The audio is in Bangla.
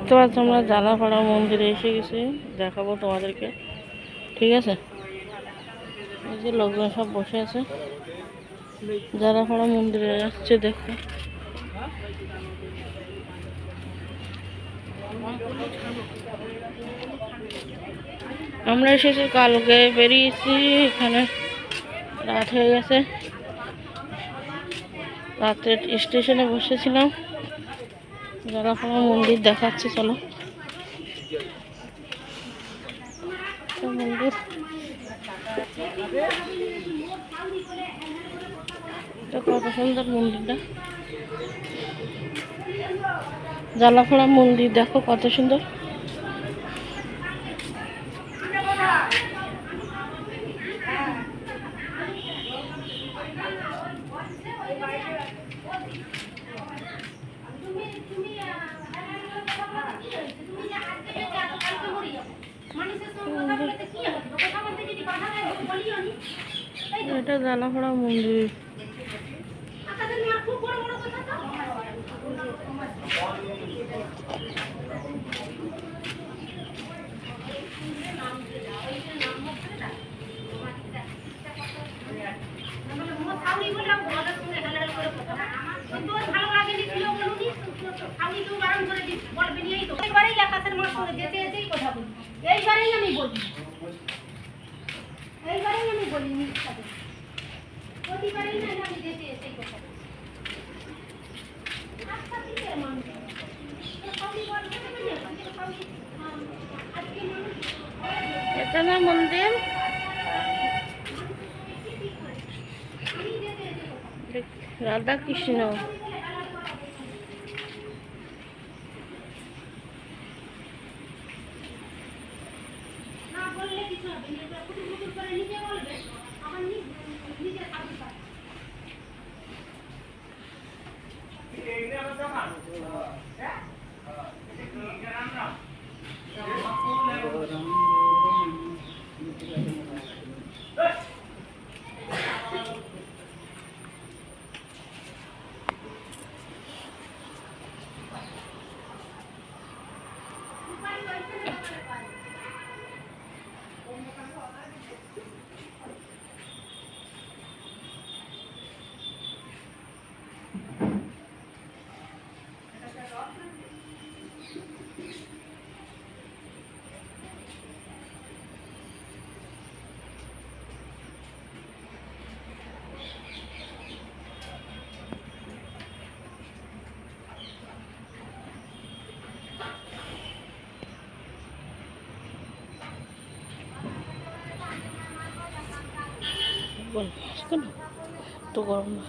দেখতে পাচ্ছ আমরা জালাপাড়া মন্দিরে এসে গেছি, দেখাবো তোমাদেরকে। ঠিক আছে, এই যে লোকজন সব বসে আছে, জালাপাড়া মন্দিরে যাচ্ছে দেখতে। আমরা এসেছি কালকে, বেরিয়েছি, এখানে রাত হয়ে গেছে। রাত্রে স্টেশনে বসেছিলাম, জালাপাড়া মন্দির দেখাচ্ছি, চলো। মন্দির কত সুন্দর মন্দিরটা, জালাপাড়া মন্দির দেখো কত সুন্দর। এটা জালাপাড়া মন্দির। এটা না মন্দির, রাধা কৃষ্ণ। তো গরম না।